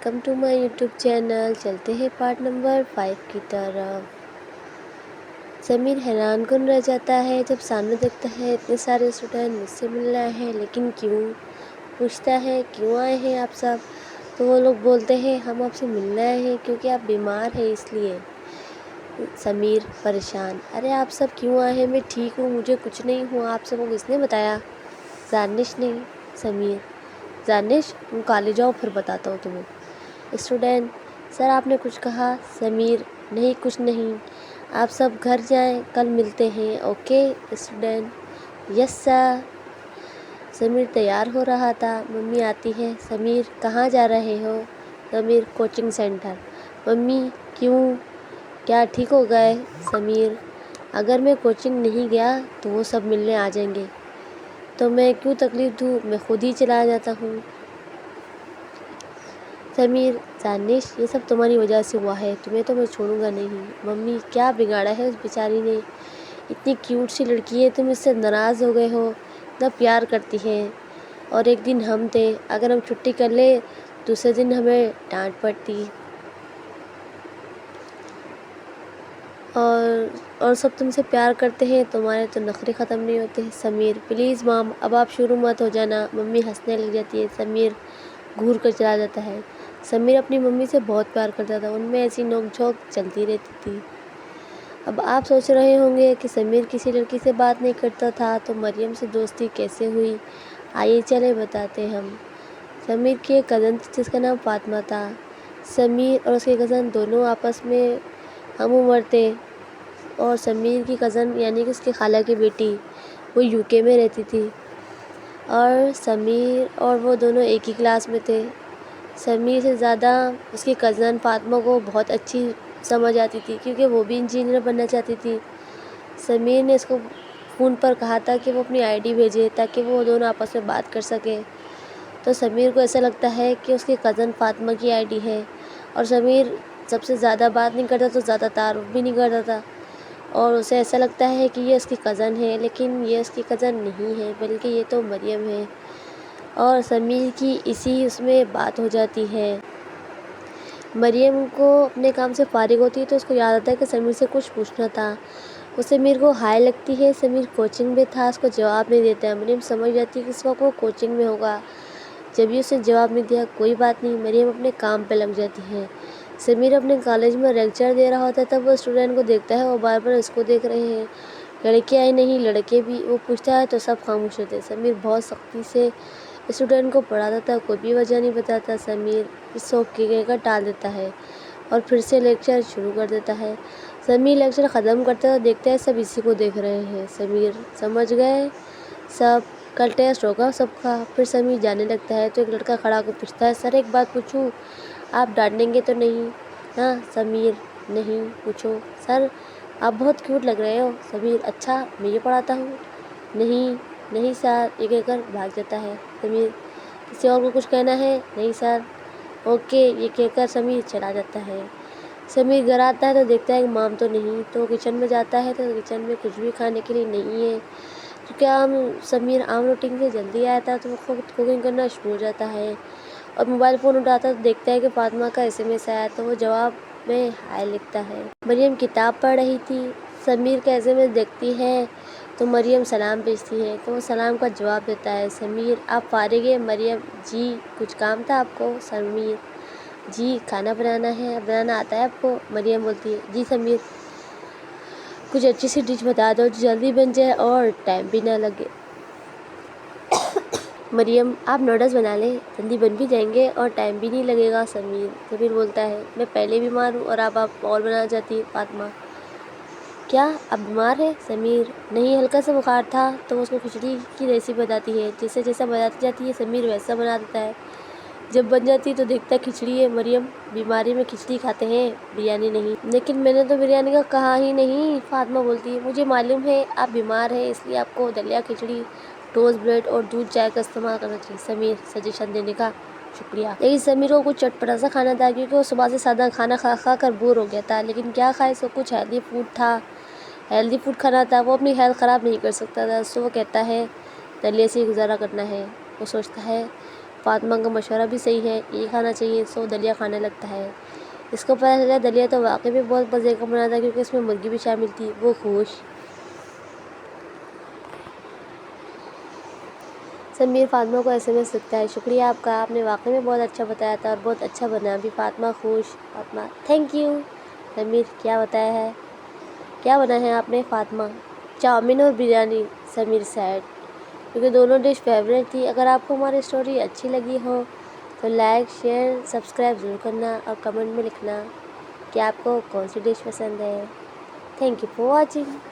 Welcome to my YouTube channel. چلتے ہیں part number 5 کی طرف۔ سمیر حیران کن رہ جاتا ہے جب سامنے دیکھتا ہے اتنے سارے اسٹوڈنٹ مجھ سے مل رہے ہیں، لیکن کیوں؟ پوچھتا ہے کیوں آئے ہیں آپ سب؟ تو وہ لوگ بولتے ہیں ہم آپ سے ملنے آئے ہیں کیونکہ آپ بیمار ہیں اس لیے۔ سمیر پریشان، ارے آپ سب کیوں آئے ہیں؟ میں ٹھیک ہوں، مجھے کچھ نہیں ہوا۔ آپ سب کو کس نے بتایا؟ دانش نے۔ سمیر، دانش تم کالج جاؤ پھر بتاتا ہوں تمہیں۔ اسٹوڈنٹ، سر آپ نے کچھ کہا؟ سمیر، نہیں کچھ نہیں، آپ سب گھر جائیں، کل ملتے ہیں، اوکے؟ اسٹوڈنٹ، یس سر۔ سمیر تیار ہو رہا تھا، ممی آتی ہے۔ سمیر، کہاں جا رہے ہو؟ Sameer, coaching centre. ممی، کیوں؟ کیا ٹھیک ہو گئے؟ سمیر، اگر میں کوچنگ نہیں گیا تو وہ سب ملنے آ جائیں گے، تو میں کیوں تکلیف دوں، میں خود ہی چلا جاتا ہوں۔ سمیر، دانش یہ سب تمہاری وجہ سے ہوا ہے، تمہیں تو میں چھوڑوں گا نہیں۔ ممی، کیا بگاڑا ہے اس بیچاری نے؟ اتنی کیوٹ سی لڑکی ہے، تم اس سے ناراض ہو گئے ہو، اتنا پیار کرتی ہے۔ اور ایک دن ہم تھے، اگر ہم چھٹی کر لیں دوسرے دن ہمیں ڈانٹ پڑتی، اور سب تم سے پیار کرتے ہیں، تمہارے تو نخرے ختم نہیں ہوتے۔ سمیر، پلیز مام اب آپ شروع مت ہو جانا۔ ممی ہنسنے لگ جاتی ہے۔ سمیر گھور کر چلا جاتا ہے۔ سمیر اپنی ممی سے بہت پیار کرتا تھا، ان میں ایسی نوک جھونک چلتی رہتی تھی۔ اب آپ سوچ رہے ہوں گے کہ سمیر کسی لڑکی سے بات نہیں کرتا تھا تو مریم سے دوستی کیسے ہوئی؟ آئیے چلے بتاتے ہیں ہم۔ سمیر کی ایک کزن تھی جس کا نام فاطمہ تھا۔ سمیر اور اس کے کزن دونوں آپس میں ہم عمر تھے، اور سمیر کی کزن یعنی کہ اس کی خالہ کی بیٹی وہ UK میں رہتی تھی، اور سمیر اور وہ دونوں ایک ہی کلاس میں تھے۔ سمیر سے زیادہ اس کی کزن فاطمہ کو بہت اچھی سمجھ آتی تھی کیونکہ وہ بھی انجینئر بننا چاہتی تھی۔ سمیر نے اس کو فون پر کہا تھا کہ وہ اپنی ID بھیجے تاکہ وہ دونوں آپس میں بات کر سکیں، تو سمیر کو ایسا لگتا ہے کہ اس کی کزن فاطمہ کی ID ہے، اور سمیر سب سے زیادہ بات نہیں کرتا تو زیادہ تعارف بھی نہیں کرتا تھا، اور اسے ایسا لگتا ہے کہ یہ اس کی کزن ہے، لیکن یہ اس کی کزن نہیں ہے بلکہ یہ تو مریم ہے، اور سمیر کی اس میں بات ہو جاتی ہے۔ مریم کو اپنے کام سے فارغ ہوتی ہے تو اس کو یاد آتا ہے کہ سمیر سے کچھ پوچھنا تھا، وہ سمیر کو ہائے لگتی ہے۔ سمیر کوچنگ میں تھا، اس کو جواب نہیں دیتا ہے۔ مریم سمجھ جاتی ہے کہ اس وقت وہ کوچنگ میں ہوگا، جب بھی اسے جواب نہیں دیا کوئی بات نہیں، مریم اپنے کام پہ لگ جاتی ہے۔ سمیر اپنے کالج میں لیکچر دے رہا ہوتا ہے، تب وہ اسٹوڈنٹ کو دیکھتا ہے، وہ بار بار اس کو دیکھ رہے ہیں، لڑکیاں ہی نہیں لڑکے بھی۔ وہ پوچھتا ہے تو سب خاموش ہوتے ہیں۔ سمیر بہت سختی سے اسٹوڈنٹ کو پڑھاتا تھا، کوئی بھی وجہ نہیں بتاتا۔ سمیر اس اوکے کہہ کر ٹال دیتا ہے اور پھر سے لیکچر شروع کر دیتا ہے۔ سمیر لیکچر ختم کرتا ہے اور دیکھتا ہے سب اسی کو دیکھ رہے ہیں۔ سمیر سمجھ گئے سب، کل ٹیسٹ ہوگا سب کا۔ پھر سمیر جانے لگتا ہے تو ایک لڑکا کھڑا ہو کر پوچھتا ہے، سر ایک بات پوچھوں، آپ ڈانٹیں گے تو نہیں نا؟ سمیر، نہیں پوچھو۔ سر آپ بہت کیوٹ لگ رہے ہو۔ سمیر، اچھا میں یہ پڑھاتا ہوں؟ نہیں نہیں سر، یہ کہہ کر بھاگ جاتا ہے۔ سمیر، کسی اور کو کچھ کہنا ہے؟ نہیں سر، اوکے، یہ کہہ کر سمیر چلا جاتا ہے۔ سمیر گھر آتا ہے تو دیکھتا ہے کہ مام تو نہیں، تو کچن میں جاتا ہے تو کچن میں کچھ بھی کھانے کے لیے نہیں ہے، کیونکہ سمیر عام روٹین سے جلدی آیا تھا تو وہ خود کوکنگ کرنا شروع ہو جاتا ہے، اور موبائل فون اٹھاتا ہے تو دیکھتا ہے کہ فاطمہ کا SMS آیا، تو وہ جواب میں ہائے لکھتا ہے۔ مریم کتاب پڑھ رہی تھی، سمیر کا SMS دیکھتی ہے تو مریم سلام بھیجتی ہے تو وہ سلام کا جواب دیتا ہے۔ سمیر، آپ فارغ ہیں؟ مریم، جی، کچھ کام تھا آپ کو؟ سمیر، جی، کھانا بنانا ہے، بنانا آتا ہے آپ کو؟ مریم بولتی ہے جی۔ سمیر، کچھ اچھی سی ڈش بتا دو جو جلدی بن جائے اور ٹائم بھی نہ لگے۔ مریم، آپ نوڈلس بنا لیں، جلدی بن بھی جائیں گے اور ٹائم بھی نہیں لگے گا۔ سمیر بولتا ہے میں پہلے بیمار ہوں اور آپ اور بنانا چاہتی ہیں۔ فاطمہ، کیا آپ بیمار ہیں؟ سمیر، نہیں، ہلکا سا بخار تھا۔ تو وہ اس کو کھچڑی کی ریسیپی بتاتی ہے، جیسے جیسا بتاتی جاتی ہے سمیر ویسا بنا دیتا ہے۔ جب بن جاتی ہے تو دیکھتا ہے کھچڑی ہے۔ مریم، بیماری میں کھچڑی کھاتے ہیں، بریانی نہیں۔ لیکن میں نے تو بریانی کا کہا ہی نہیں۔ فاطمہ بولتی ہے مجھے معلوم ہے آپ بیمار ہیں، اس لیے آپ کو دلیا کھچڑی، ٹوسٹ بریڈ اور دودھ چائے کا استعمال کرنا چاہیے۔ سمیر، سجیشن دینے کا شکریہ۔ لیکن سمیر کو کچھ چٹپٹا سا کھانا تھا کیونکہ وہ صبح سے سادہ کھانا کھا کھا کر بور ہو گیا تھا، لیکن کیا کھائے، سو کچھ ہیلدی فوڈ تھا، ہیلدی فوڈ کھانا تھا۔ وہ اپنی ہیلتھ خراب نہیں کر سکتا تھا، سو وہ کہتا ہے دلیے سے ہی گزارا کرنا ہے۔ وہ سوچتا ہے فاطمہ کا مشورہ بھی صحیح ہے، یہ کھانا چاہیے، سو دلیا کھانے لگتا ہے۔ اس کو پتہ چلا دلیا تو واقعی بھی بہت مزے کا بنا تھا کیونکہ اس میں مرغی بھی شامل تھی، وہ خوش۔ سمیر فاطمہ کو SMS لکھتا ہے، شکریہ آپ کا، آپ نے واقعی میں بہت اچھا بتایا تھا اور بہت اچھا بنا بھی۔ فاطمہ خوش، فاطمہ تھینک یو۔ سمیر کیا بتایا ہے، کیا بنا ہے آپ نے؟ فاطمہ چاؤمین اور بریانی۔ سمیر سیڈ، کیونکہ دونوں ڈش فیوریٹ تھی۔ اگر آپ کو ہماری اسٹوری اچھی لگی ہو تو لائک شیئر سبسکرائب ضرور کرنا اور کمنٹ میں لکھنا کہ آپ کو کون سی ڈش پسند ہے۔ Thank you for watching.